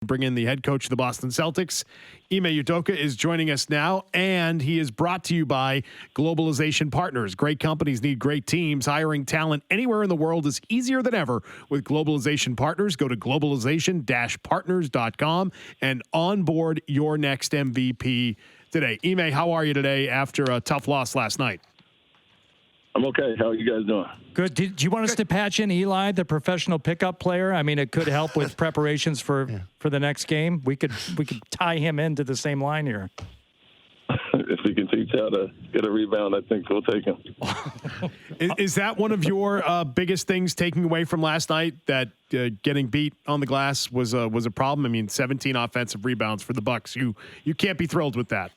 Bring in the head coach of the Boston Celtics. Ime Udoka is joining us now, and he is brought to you by Globalization Partners. Great companies need great teams. Hiring talent anywhere in the world is easier than ever with Globalization Partners. Go to globalization-partners.com and onboard your next MVP today. Ime, how are you today after a tough loss last night? I'm okay. How are you guys doing? Good. Did you want us to patch in Eli, the professional pickup player? I mean, it could help with preparations for the next game. We could tie him into the same line here. If he can teach how to get a rebound, I think we'll take him. Is that one of your biggest things taking away from last night, that getting beat on the glass was a problem? I mean, 17 offensive rebounds for the Bucks. You can't be thrilled with that.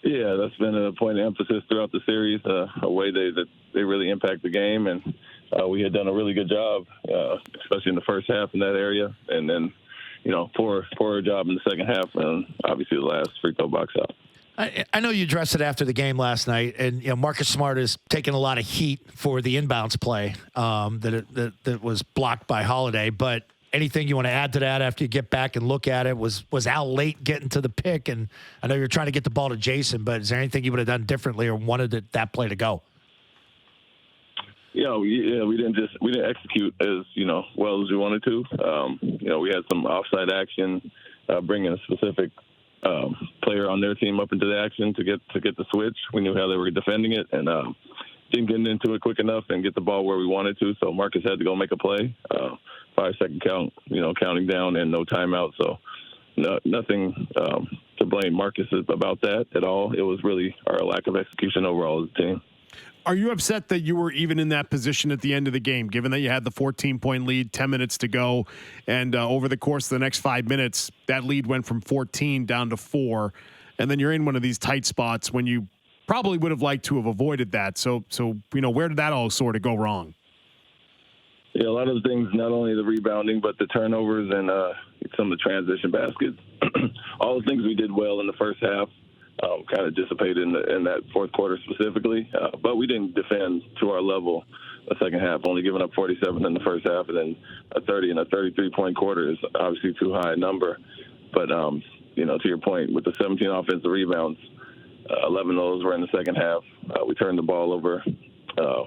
Yeah, that's been a point of emphasis throughout the series, a way that they really impact the game. And we had done a really good job, especially in the first half in that area. And then, poor job in the second half, and obviously the last free throw box out. I know you addressed it after the game last night, and Marcus Smart is taking a lot of heat for the inbounds play that was blocked by Holiday. But anything you want to add to that after you get back and look at it? Was Al late getting to the pick? And I know you're trying to get the ball to Jason, but is there anything you would have done differently or wanted that play to go? We didn't execute as well as we wanted to. We had some offside action, bringing a specific player on their team up into the action to get the switch. We knew how they were defending it, and didn't get into it quick enough and get the ball where we wanted to. So Marcus had to go make a play. 5-second count, counting down, and no timeout. So nothing to blame Marcus about that at all. It was really our lack of execution overall as a team. Are you upset that you were even in that position at the end of the game, given that you had the 14-point lead, 10 minutes to go, and over the course of the next 5 minutes, that lead went from 14 down to 4, and then you're in one of these tight spots when you probably would have liked to have avoided that. So where did that all sort of go wrong? Yeah, a lot of the things, not only the rebounding, but the turnovers and some of the transition baskets. All the things we did well in the first half kind of dissipated in that fourth quarter specifically. But we didn't defend to our level the second half, only giving up 47 in the first half, and then a 30 and a 33-point quarter is obviously too high a number. But, to your point, with the 17 offensive rebounds, 11 of those were in the second half. We turned the ball over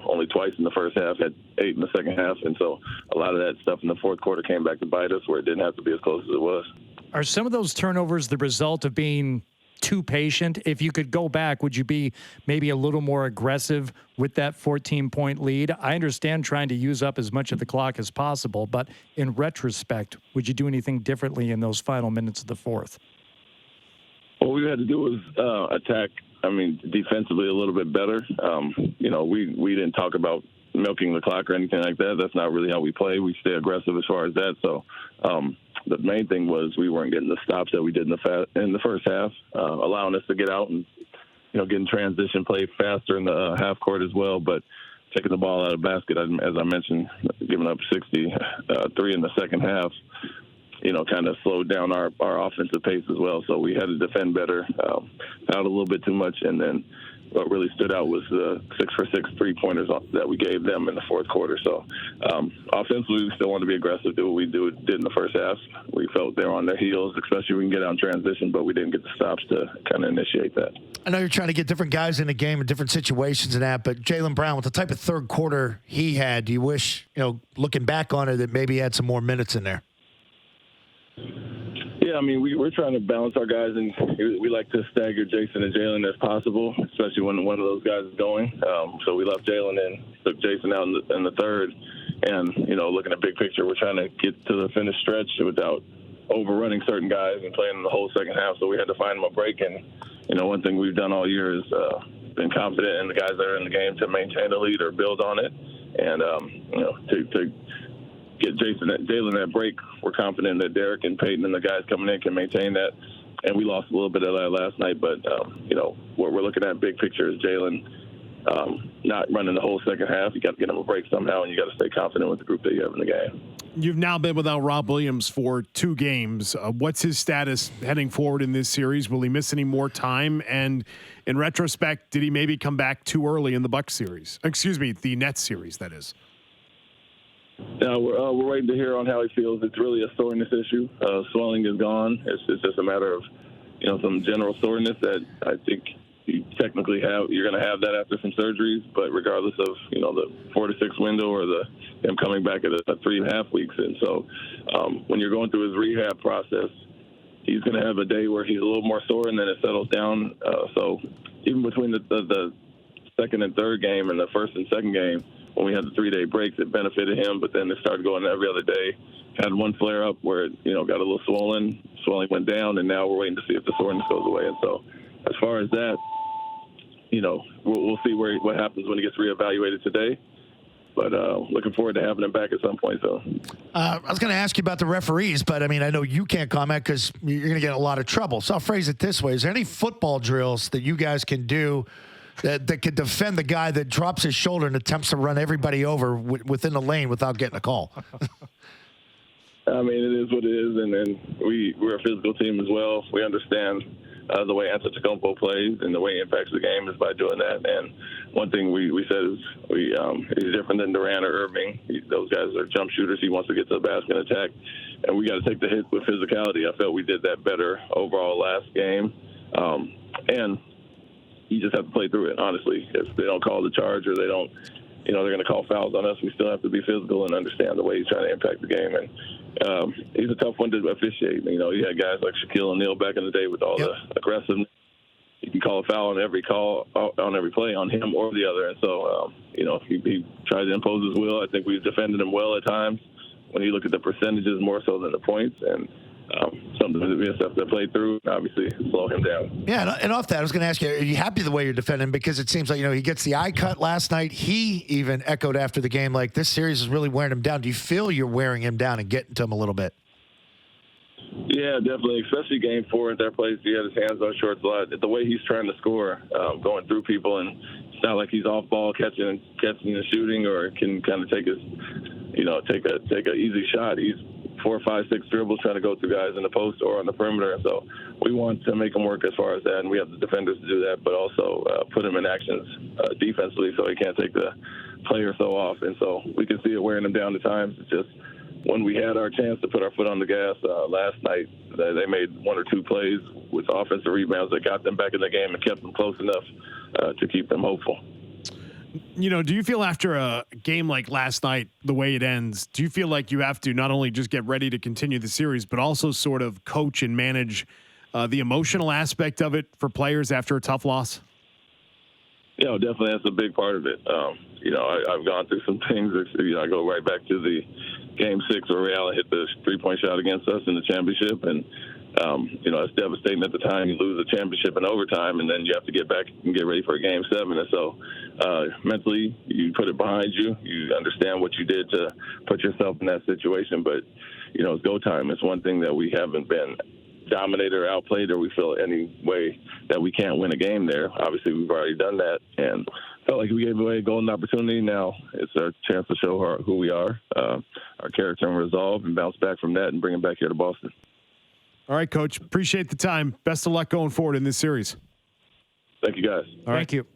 only twice in the first half, had 8 in the second half, and so a lot of that stuff in the fourth quarter came back to bite us where it didn't have to be as close as it was. Are some of those turnovers the result of being too patient? If you could go back, would you be maybe a little more aggressive with that 14-point lead? I understand trying to use up as much of the clock as possible, but in retrospect, would you do anything differently in those final minutes of the fourth? What we had to do was attack, defensively a little bit better. We didn't talk about milking the clock or anything like that. That's not really how we play. We stay aggressive as far as that. So the main thing was we weren't getting the stops that we did in the first half, allowing us to get out and, getting transition play faster in the half court as well. But taking the ball out of the basket, as I mentioned, giving up 63 in the second half, kind of slowed down our offensive pace as well. So we had to defend better, out a little bit too much. And then what really stood out was the 6-for-6 3-pointers that we gave them in the fourth quarter. So offensively, we still want to be aggressive, do what we did in the first half. We felt they were on their heels, especially when we can get out in transition, but we didn't get the stops to kind of initiate that. I know you're trying to get different guys in the game in different situations and that, but Jaylen Brown, with the type of third quarter he had, do you wish, looking back on it, that maybe he had some more minutes in there? Yeah, we're trying to balance our guys, and we like to stagger Jason and Jaylen as possible, especially when one of those guys is going. So we left Jaylen in, took Jason out in the third, and, looking at big picture, we're trying to get to the finish stretch without overrunning certain guys and playing the whole second half. So we had to find them a break, and, one thing we've done all year is been confident in the guys that are in the game to maintain the lead or build on it, and, to get Jaylen that break. We're confident that Derek and Peyton and the guys coming in can maintain that. And we lost a little bit of that last night, but, what we're looking at big picture is Jaylen not running the whole second half. You got to get him a break somehow, and you got to stay confident with the group that you have in the game. You've now been without Rob Williams for 2 games. What's his status heading forward in this series? Will he miss any more time? And in retrospect, did he maybe come back too early in the Bucks series? Excuse me, the Nets series, that is. We're waiting to hear on how he feels. It's really a soreness issue. Swelling is gone. It's just a matter of, some general soreness that I think you technically you're going to have that after some surgeries. But regardless of, the 4 to 6 window or him coming back at 3.5 weeks. And so when you're going through his rehab process, he's going to have a day where he's a little more sore and then it settles down. So even between the second and third game and the first and second game, when we had the 3-day breaks, it benefited him, but then it started going every other day. Had one flare up where it, got a little swollen, swelling went down, and now we're waiting to see if the soreness goes away. And so as far as that, we'll see what happens when he gets reevaluated today. But looking forward to having him back at some point. So I was going to ask you about the referees, but I know you can't comment because you're going to get in a lot of trouble. So I'll phrase it this way. Is there any football drills that you guys can do that could defend the guy that drops his shoulder and attempts to run everybody over within the lane without getting a call? It is what it is, and then we're a physical team as well. We understand the way Antetokounmpo plays and the way he impacts the game is by doing that. And one thing we said is he's different than Durant or Irving. Those guys are jump shooters. He wants to get to the basket and attack, and we got to take the hit with physicality. I felt we did that better overall last game, and you just have to play through it, honestly. If they don't call the charge or they don't, they're going to call fouls on us, we still have to be physical and understand the way he's trying to impact the game. And he's a tough one to officiate. You had guys like Shaquille O'Neal back in the day with all the aggressiveness. You can call a foul on every play on him or the other. And so, he tried to impose his will. I think we've defended him well at times when you look at the percentages more so than the points. And something that we have to play through, obviously, slow him down. Yeah, and off that, I was going to ask you, are you happy the way you're defending? Because it seems like, he gets the eye cut last night. He even echoed after the game, like, this series is really wearing him down. Do you feel you're wearing him down and getting to him a little bit? Yeah, definitely, especially game 4 at that place. He had his hands on shorts a lot. The way he's trying to score, going through people, and it's not like he's off ball catching and shooting or can kind of take a easy shot. He's 4, 5, 6 dribbles trying to go through guys in the post or on the perimeter. And so we want to make him work as far as that, and we have the defenders to do that, but also put him in actions defensively so he can't take the player so off. And so we can see it wearing him down at times. It's just when we had our chance to put our foot on the gas last night, they made 1 or 2 plays with offensive rebounds that got them back in the game and kept them close enough to keep them hopeful. Do you feel after a game like last night, the way it ends, do you feel like you have to not only just get ready to continue the series, but also sort of coach and manage the emotional aspect of it for players after a tough loss? Yeah, definitely. That's a big part of it. I've gone through some things. I go right back to the Game 6 where Ray Allen hit the 3-point shot against us in the championship, and it's devastating at the time. You lose the championship in overtime, and then you have to get back and get ready for a Game 7. And so mentally, you put it behind you. You understand what you did to put yourself in that situation. But, it's go time. It's one thing that we haven't been dominated or outplayed, or we feel any way that we can't win a game there. Obviously, we've already done that, and felt like we gave away a golden opportunity. Now it's our chance to show who we are, our character and resolve, and bounce back from that and bring it back here to Boston. All right, Coach. Appreciate the time. Best of luck going forward in this series. Thank you, guys. All right. Thank you.